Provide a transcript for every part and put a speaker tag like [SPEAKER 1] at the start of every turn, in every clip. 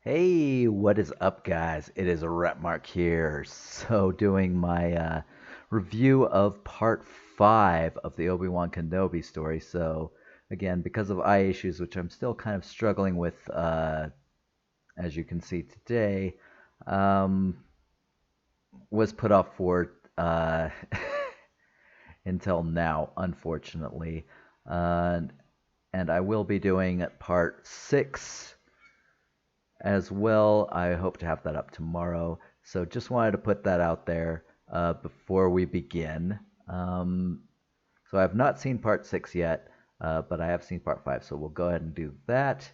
[SPEAKER 1] Hey, what is up, guys? It is Rapmark here. So, doing my review of part 5 of the Obi-Wan Kenobi story. So, again, because of eye issues, which I'm still kind of struggling with, as you can see today, um, was put off for until now, unfortunately. Uh, and I will be doing part 6 as well. I hope to have that up tomorrow. So just wanted to put that out there before we begin. Um, so I have not seen part 6 yet, but I have seen part 5. So we'll go ahead and do that.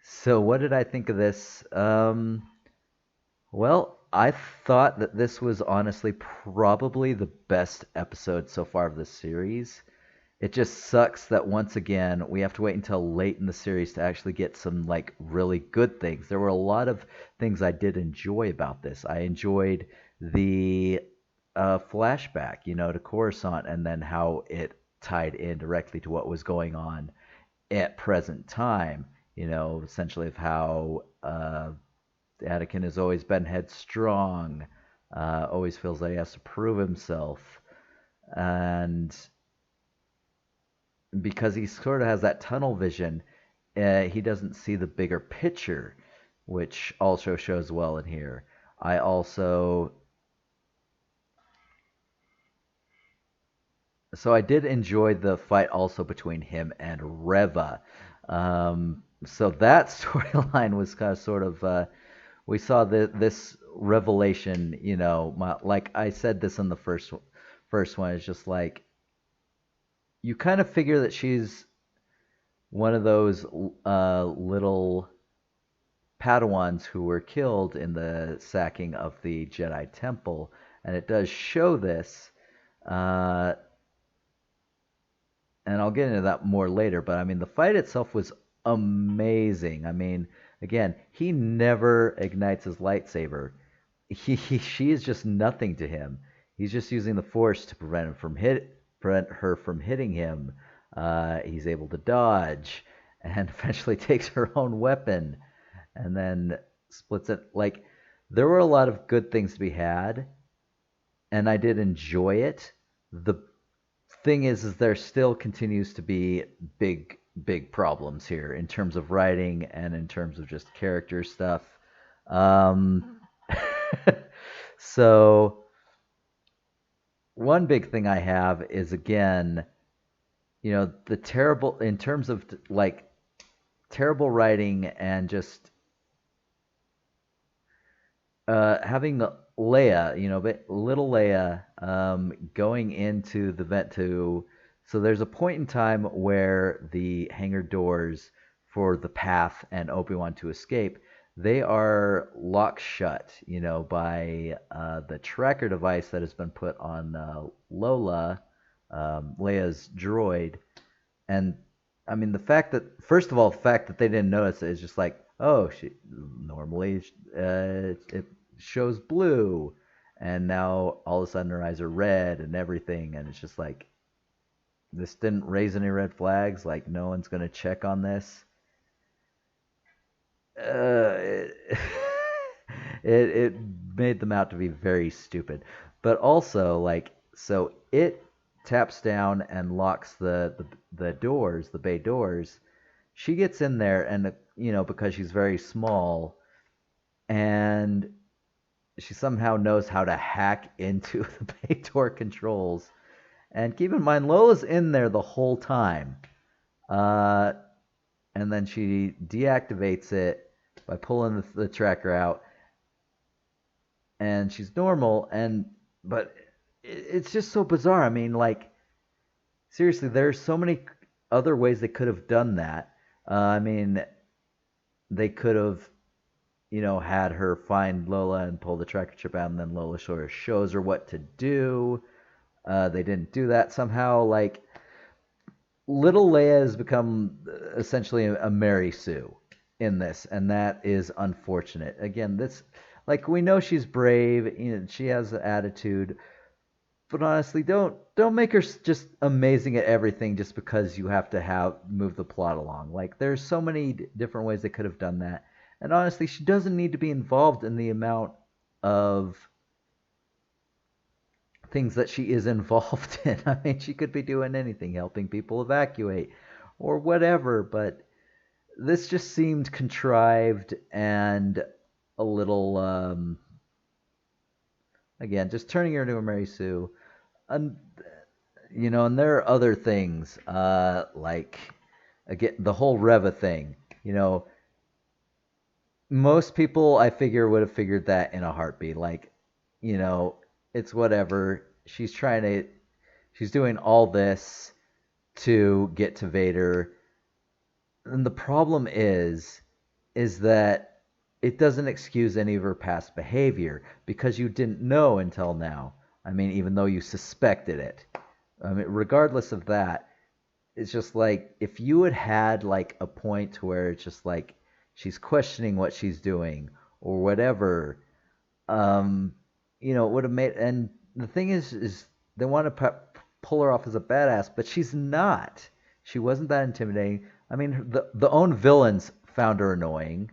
[SPEAKER 1] So what did I think of this? Well, I thought that this was honestly probably the best episode so far of the series. It just sucks that once again we have to wait until late in the series to actually get some like really good things. There were a lot of things I did enjoy about this. I enjoyed the flashback, to Coruscant, and then how it tied in directly to what was going on at present time. Essentially of how Anakin has always been headstrong, always feels like he has to prove himself, and because he sort of has that tunnel vision, he doesn't see the bigger picture, which also shows well in here. I also, so I did enjoy the fight also between him and Reva. So that storyline was kind of sort of, we saw this revelation, like I said this in the first one, it's just like, you kind of figure that she's one of those little Padawans who were killed in the sacking of the Jedi Temple, and it does show this. Uh, and I'll get into that more later. But I mean, the fight itself was amazing. I mean, again, he never ignites his lightsaber. She is just nothing to him. He's just using the Force to prevent her from hitting him. He's able to dodge, and eventually takes her own weapon, and then splits it. Like, there were a lot of good things to be had, and I did enjoy it. The thing is there still continues to be big problems here in terms of writing and in terms of just character stuff. Um, so one big thing I have is, again, the terrible in terms of like terrible writing and just having Leia, little Leia, going into the vent to. So there's a point in time where the hangar doors for the path and Obi-Wan to escape, they are locked shut, by the tracker device that has been put on Lola, Leia's droid. And I mean, the fact that, first of all, the fact that they didn't notice it is just like, oh, she normally it shows blue, and now all of a sudden her eyes are red and everything, and it's just like, this didn't raise any red flags. Like, no one's gonna check on this. It, it made them out to be very stupid, but also like, so it taps down and locks the doors, the bay doors. She gets in there, and because she's very small, and she somehow knows how to hack into the bay door controls. And keep in mind, Lola's in there the whole time. Uh, and then she deactivates it by pulling the tracker out, and she's normal. But it's just so bizarre. I mean, like, seriously, there's so many other ways they could have done that. I mean, they could have, had her find Lola and pull the tracker chip out, and then Lola sort of shows her what to do. They didn't do that somehow. Like, little Leia has become essentially a Mary Sue in this, and that is unfortunate. Again, this, like, we know she's brave, she has an attitude, but honestly, don't make her just amazing at everything just because you have to have move the plot along. Like, there's so many different ways they could have done that, And honestly, she doesn't need to be involved in the amount of things that she is involved in. I mean, she could be doing anything, helping people evacuate or whatever, but this just seemed contrived and a little, again, just turning her into a Mary Sue. And, and there are other things, like, again, the whole Reva thing. You know, most people I figure would have figured that in a heartbeat. Like, you know, it's whatever. She's doing all this to get to Vader. And the problem is that it doesn't excuse any of her past behavior because you didn't know until now. I mean, even though you suspected it. I mean, regardless of that, it's just like if you had had like a point where it's just like she's questioning what she's doing or whatever, um, it would have made. And the thing is they want to pull her off as a badass, but she's not. She wasn't that intimidating. I mean, the own villains found her annoying.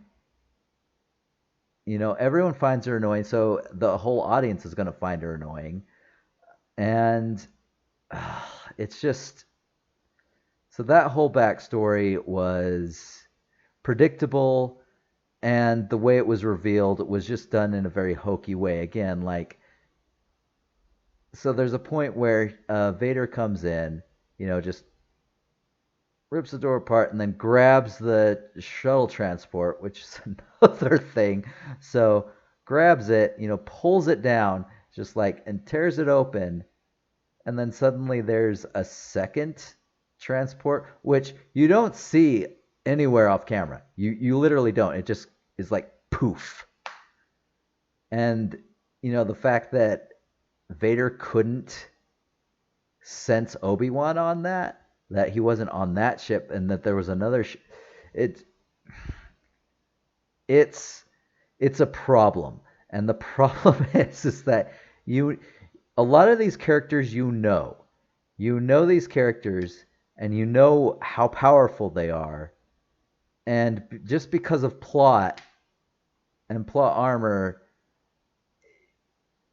[SPEAKER 1] Everyone finds her annoying, so the whole audience is going to find her annoying. And it's just so that whole backstory was predictable, and the way it was revealed was just done in a very hokey way. Again, like, so there's a point where Vader comes in, just rips the door apart and then grabs the shuttle transport, which is another thing. So grabs it, pulls it down, just like, and tears it open. And then suddenly there's a second transport, which you don't see anywhere off camera. You literally don't. It just is like poof. And the fact that Vader couldn't sense Obi-Wan on that he wasn't on that ship, and that there was another it it's a problem. And the problem is that a lot of these characters, these characters, and you know how powerful they are, and just because of plot and plot armor,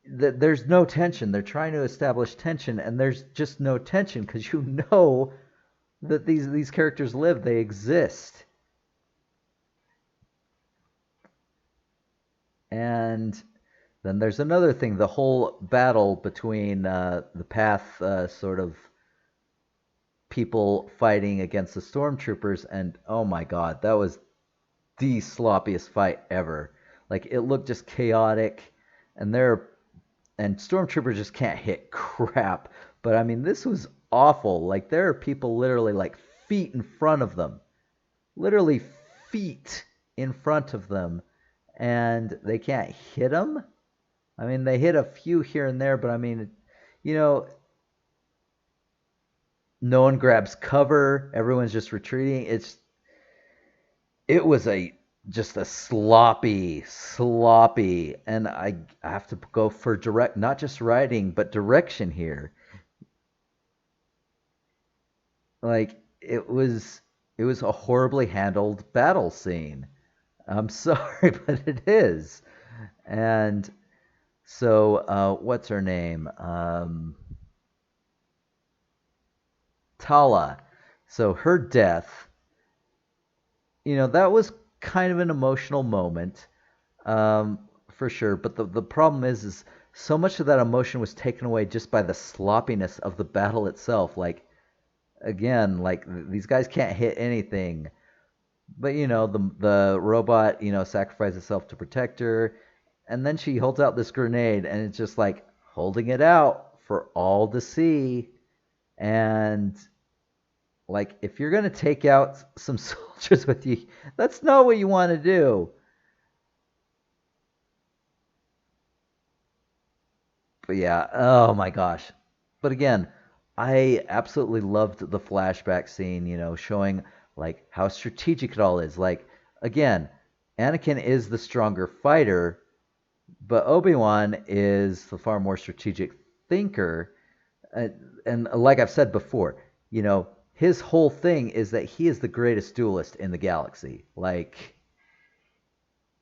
[SPEAKER 1] there's no tension. They're trying to establish tension, and there's just no tension because that these characters live, they exist. And then there's another thing, the whole battle between the path sort of people fighting against the stormtroopers, and oh my god, that was the sloppiest fight ever. Like, it looked just chaotic, and stormtroopers just can't hit crap. But I mean, this was awful. Like, there are people literally like feet in front of them, literally feet in front of them, and they can't hit them. I mean, they hit a few here and there, but I mean, no one grabs cover. Everyone's just retreating. It was just a sloppy, and I have to go for not just writing, but direction here. Like, it was a horribly handled battle scene. I'm sorry, but it is. And so, what's her name? Tala. So her death, that was kind of an emotional moment, for sure. But the problem is so much of that emotion was taken away just by the sloppiness of the battle itself. Like, again, like, these guys can't hit anything. But the robot, sacrifices itself to protect her, and then she holds out this grenade, and it's just like holding it out for all to see. And like, if you're gonna take out some soldiers with you, that's not what you want to do. But yeah, oh my gosh. But again, I absolutely loved the flashback scene, showing like how strategic it all is. Like, again, Anakin is the stronger fighter, but Obi-Wan is the far more strategic thinker. And like I've said before, his whole thing is that he is the greatest duelist in the galaxy. Like,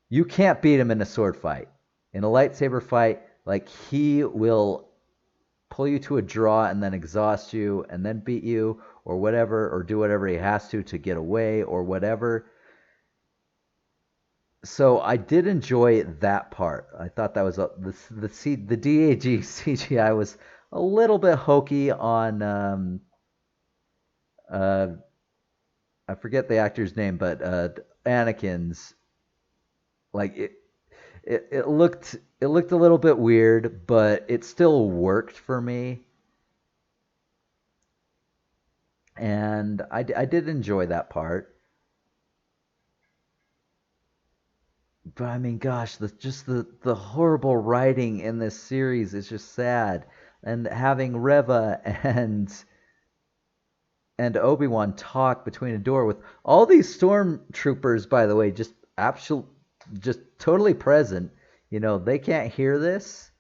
[SPEAKER 1] You can't beat him in a sword fight. In a lightsaber fight, like he will pull you to a draw and then exhaust you and then beat you or whatever or do whatever he has to get away or whatever. So I did enjoy that part. I thought that was the DAG CGI was a little bit hokey on uh, I forget the actor's name, but Anakin's like it looked a little bit weird, but it still worked for me, and I did enjoy that part. But I mean, gosh, the horrible writing in this series is just sad, and having Reva and Obi-Wan talk between a door with all these stormtroopers, by the way, just absolute, just totally present. They can't hear this.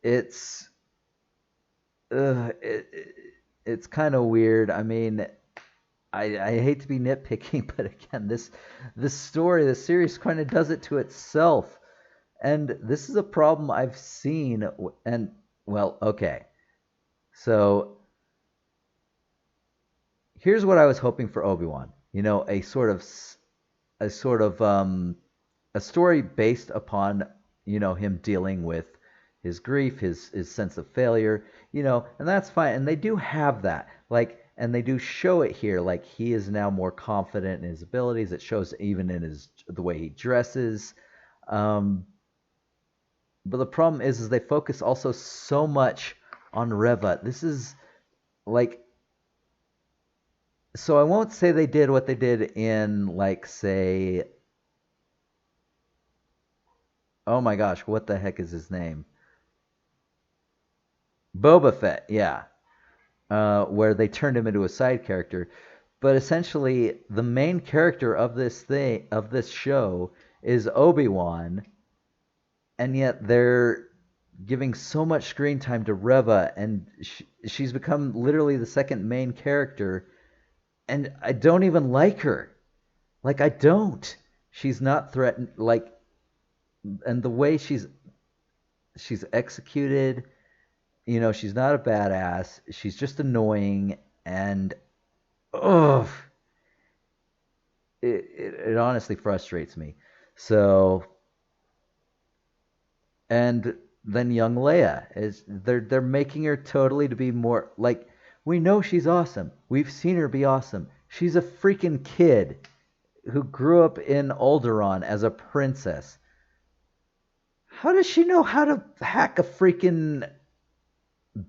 [SPEAKER 1] It's it's kind of weird. I mean, I hate to be nitpicking, but again, this story, this series kind of does it to itself. And this is a problem I've seen. And, well, okay. So here's what I was hoping for Obi-Wan. A sort of a story based upon him dealing with his grief, his sense of failure, and that's fine. And they do have that, like, and they do show it here. Like he is now more confident in his abilities. It shows even in the way he dresses. Um, but the problem is they focus also so much on Reva. This is like so I won't say they did what they did in like say oh my gosh, what the heck is his name? Boba Fett, yeah. Where they turned him into a side character. But essentially the main character of this show is Obi-Wan, and yet they're giving so much screen time to Reva, and she's become literally the second main character, and I don't even like her. Like I don't. She's not threatened. Like, and the way she's executed, she's not a badass. She's just annoying, and ugh, it honestly frustrates me. So, and then young Leia is they're making her totally to be more like we know she's awesome. We've seen her be awesome. She's a freaking kid who grew up in Alderaan as a princess. How does she know how to hack a freaking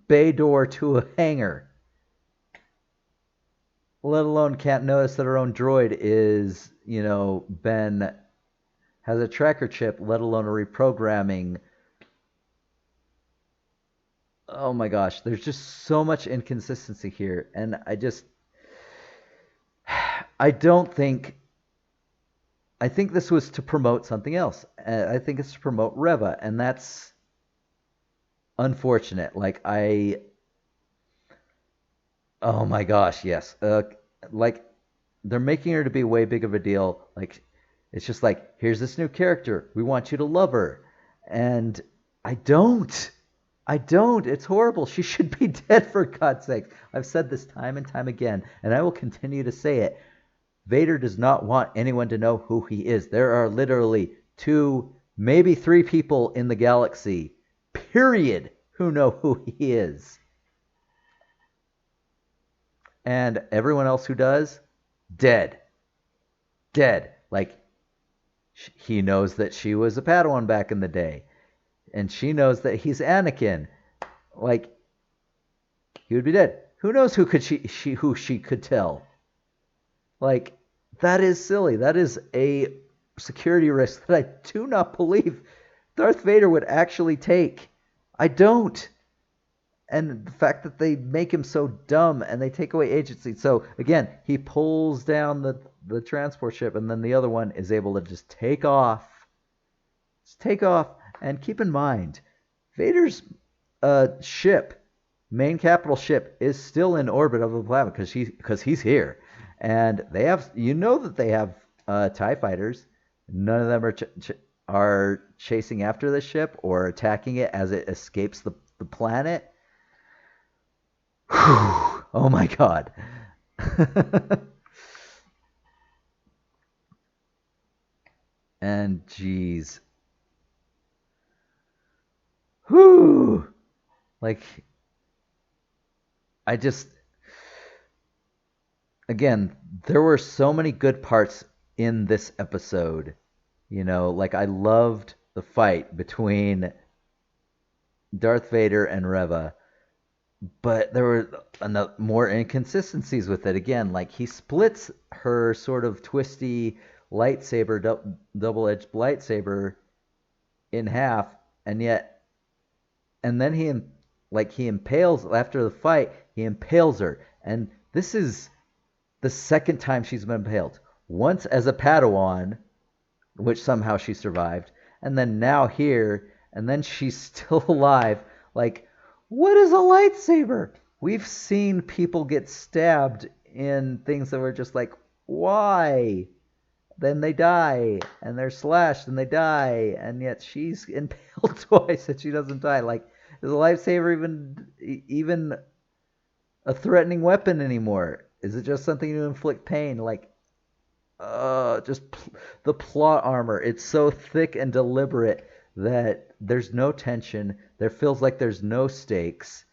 [SPEAKER 1] bay door to a hangar? Let alone can't notice that her own droid is, been has a tracker chip, let alone a reprogramming. Oh my gosh, there's just so much inconsistency here, and I don't think I think this was to promote something else. I think it's to promote Reva, and that's unfortunate. Oh my gosh, yes. Like they're making her to be way big of a deal. Like it's just like here's this new character. We want you to love her, and I don't. I don't. It's horrible. She should be dead for God's sake. I've said this time and time again, and I will continue to say it. Vader does not want anyone to know who he is. There are literally two, maybe three people in the galaxy, period, who know who he is. And everyone else who does, dead. Dead. Like, he knows that she was a Padawan back in the day. And she knows that he's Anakin. Like, he would be dead. Who knows who she could tell? Like, that is silly. That is a security risk that I do not believe Darth Vader would actually take. I don't. And the fact that they make him so dumb and they take away agency. So, again, he pulls down the transport ship, and then the other one is able to just take off. Just take off. And keep in mind, Vader's ship, main capital ship, is still in orbit of the planet because he's here. And they have, that they have TIE fighters. None of them are chasing after the ship or attacking it as it escapes the planet. Whew. Oh my god. And geez. Whew. Like I just again, there were so many good parts in this episode. Like I loved the fight between Darth Vader and Reva, but there were more inconsistencies with it. Again, like he splits her sort of twisty lightsaber, double-edged lightsaber in half, and yet, and then he impales after the fight. He impales her, and this is the second time she's been impaled. Once as a Padawan, which somehow she survived, and then now here, and then she's still alive. Like, what is a lightsaber? We've seen people get stabbed in things that were just like, why? Then they die, and they're slashed, and they die, and yet she's impaled twice, and she doesn't die. Like, is a lightsaber even a threatening weapon anymore? Is it just something to inflict pain? Like, just the plot armor. It's so thick and deliberate that there's no tension. There feels like there's no stakes.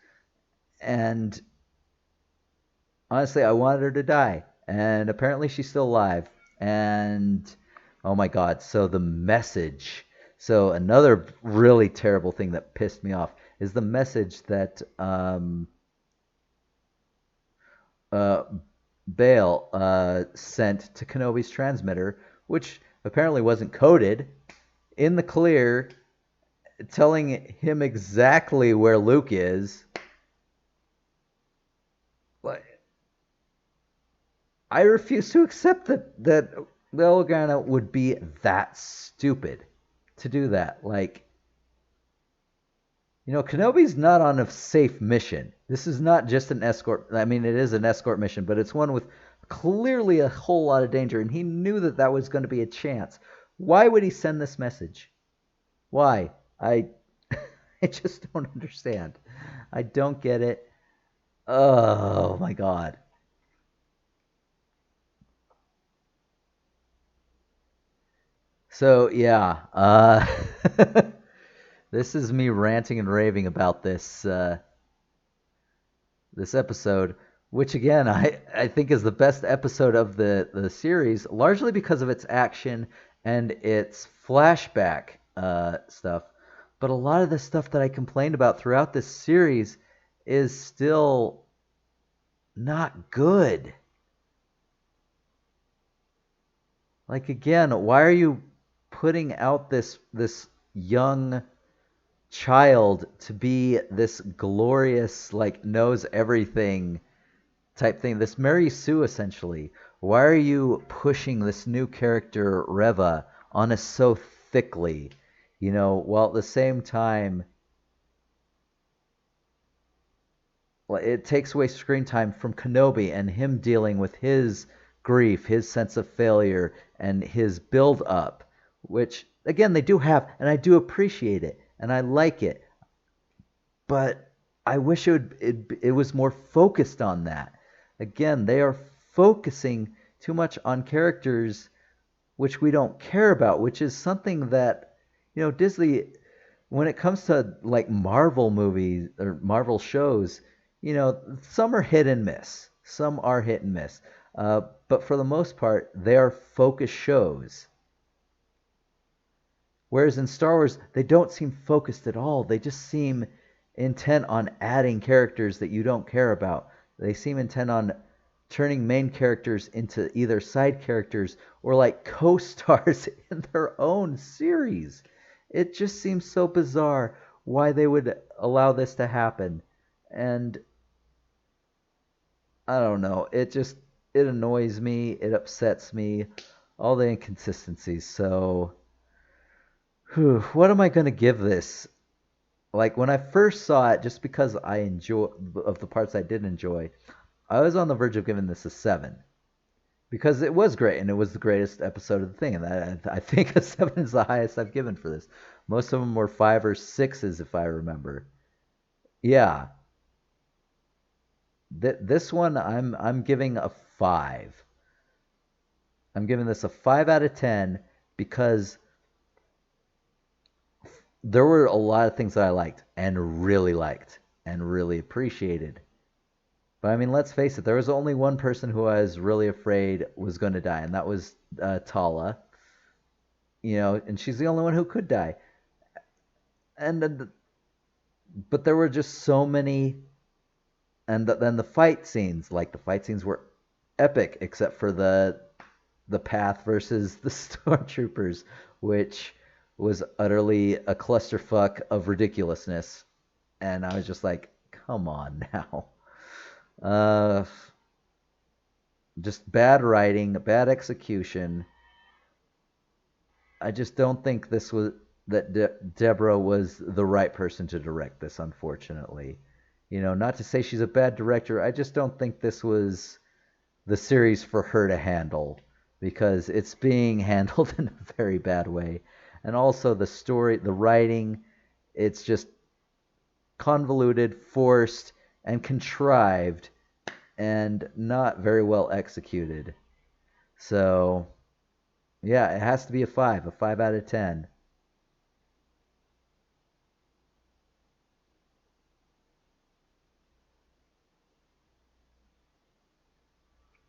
[SPEAKER 1] And honestly, I wanted her to die. And apparently she's still alive. And oh my god, so the message. So another really terrible thing that pissed me off is the message that uh, Bale sent to Kenobi's transmitter, which apparently wasn't coded, in the clear, telling him exactly where Luke is. Like, I refuse to accept that Bail Organa would be that stupid to do that. Like, Kenobi's not on a safe mission. This is not just an escort. I mean, it is an escort mission, but it's one with clearly a whole lot of danger, and he knew that that was going to be a chance. Why would he send this message? Why? I just don't understand. I don't get it. Oh my god. So yeah, this is me ranting and raving about this episode, which again I think is the best episode of the series, largely because of its action and its flashback stuff. But a lot of the stuff that I complained about throughout this series is still not good. Like again, why are you putting out this young child to be this glorious, like knows everything type thing, this Mary Sue essentially? Why are you pushing this new character Reva on us so thickly? While at the same time, it takes away screen time from Kenobi and him dealing with his grief, his sense of failure, and his build up, which again they do have, and I do appreciate it, and I like it, but I wish it was more focused on that. Again, they are focusing too much on characters which we don't care about, which is something that Disney, when it comes to like Marvel movies or Marvel shows, some are hit and miss. Some are hit and miss. But for the most part, they are focused shows. Whereas in Star Wars, they don't seem focused at all. They just seem intent on adding characters that you don't care about. They seem intent on turning main characters into either side characters or like co-stars in their own series. It just seems so bizarre why they would allow this to happen. And I don't know. It annoys me. It upsets me. All the inconsistencies. So, what am I going to give this? Like when I first saw it, just because I enjoy of the parts I did enjoy, I was on the verge of giving this a 7 because it was great and it was the greatest episode of the thing. And I think a 7 is the highest I've given for this. Most of them were 5 or 6s, if I remember. Yeah, this one I'm giving a 5. I'm giving this a 5 out of 10 because there were a lot of things that I liked and really appreciated. But I mean, let's face it, there was only one person who I was really afraid was going to die, and that was Tala. And she's the only one who could die. And but there were just so many, and then the fight scenes, like the fight scenes were epic, except for the path versus the stormtroopers, which was utterly a clusterfuck of ridiculousness. And I was just like, come on now. Uh, just bad writing, bad execution. I just don't think this was that Deborah was the right person to direct this, unfortunately. Not to say she's a bad director, I just don't think this was the series for her to handle because it's being handled in a very bad way. And also the story, the writing, it's just convoluted, forced, and contrived and not very well executed. So, yeah, it has to be a 5 out of 10.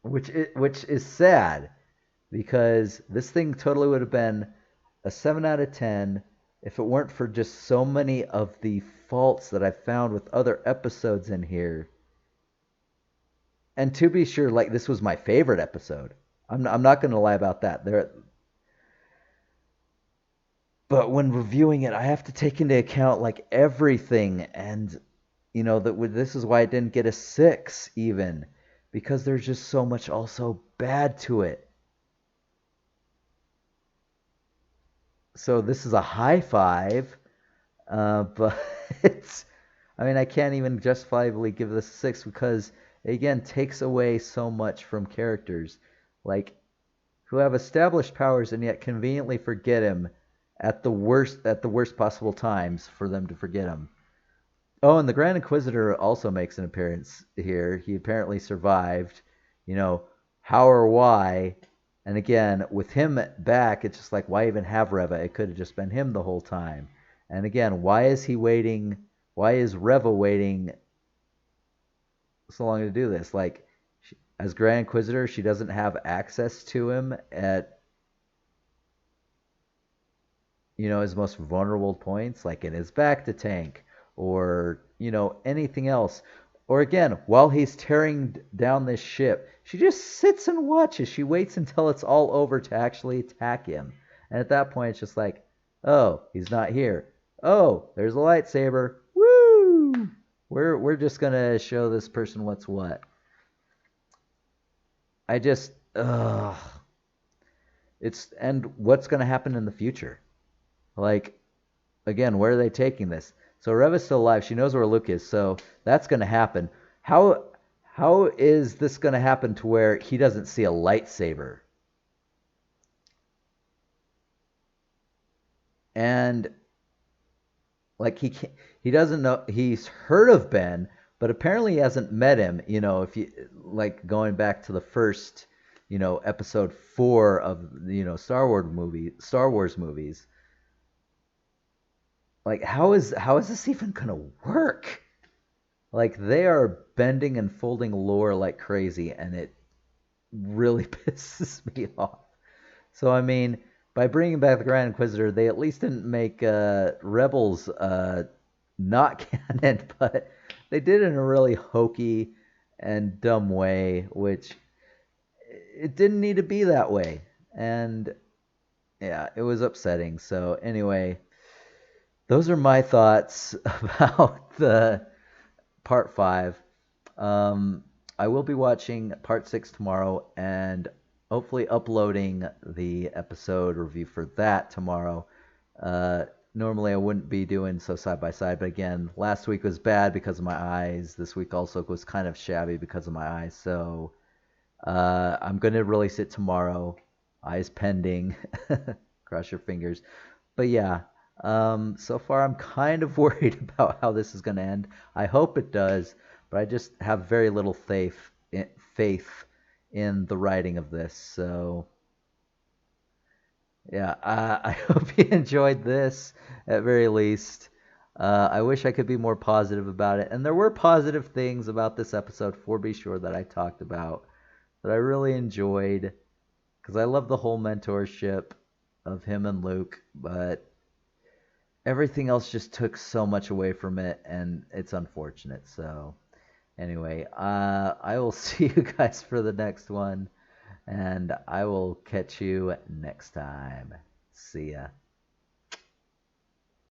[SPEAKER 1] Which is sad because this thing totally would have been a 7 out of 10 if it weren't for just so many of the faults that I found with other episodes in here. And to be sure, like this was my favorite episode. I'm not going to lie about that. But when reviewing it, I have to take into account like everything, and that this is why it didn't get a 6 even, because there's just so much also bad to it. So this is a high 5, but it's, I mean, I can't even justifiably give this a 6 because it again takes away so much from characters like who have established powers and yet conveniently forget him at the worst possible times for them to forget him. Oh, and the Grand Inquisitor also makes an appearance here. He apparently survived, you know, how or why. And again, with him back, it's just like, why even have Reva? It could have just been him the whole time. And again, why is he waiting? Why is Reva waiting so long to do this? Like, as Grand Inquisitor, she doesn't have access to him at, his most vulnerable points, like in his back to tank or, anything else. Or again, while he's tearing down this ship, she just sits and watches. She waits until it's all over to actually attack him. And at that point, it's just like, oh, he's not here. Oh, there's a lightsaber. Woo! We're just gonna show this person what's what. I just, ugh. And what's gonna happen in the future? Like, again, where are they taking this? So Reva's still alive. She knows where Luke is, so that's going to happen. How is this going to happen to where he doesn't see a lightsaber? And like he doesn't know, he's heard of Ben, but apparently he hasn't met him. If you like going back to the first, episode 4 of Star Wars movies. Like how is this even gonna work? Like they are bending and folding lore like crazy, and it really pisses me off. So I mean, by bringing back the Grand Inquisitor, they at least didn't make Rebels not canon, but they did it in a really hokey and dumb way, which it didn't need to be that way. And yeah, it was upsetting. So anyway, those are my thoughts about the part 5. I will be watching part 6 tomorrow and hopefully uploading the episode review for that tomorrow. Normally I wouldn't be doing so side by side, but again, last week was bad because of my eyes. This week also was kind of shabby because of my eyes. So I'm gonna release it tomorrow. Eyes pending. Cross your fingers. But yeah, so far I'm kind of worried about how this is gonna end. I hope it does, but I just have very little faith in the writing of this. So yeah, I hope you enjoyed this at very least. I wish I could be more positive about it. And there were positive things about this episode, for be sure, that I talked about that I really enjoyed because I love the whole mentorship of him and Luke, but everything else just took so much away from it, and it's unfortunate. So, anyway, I will see you guys for the next one, and I will catch you next time. See ya.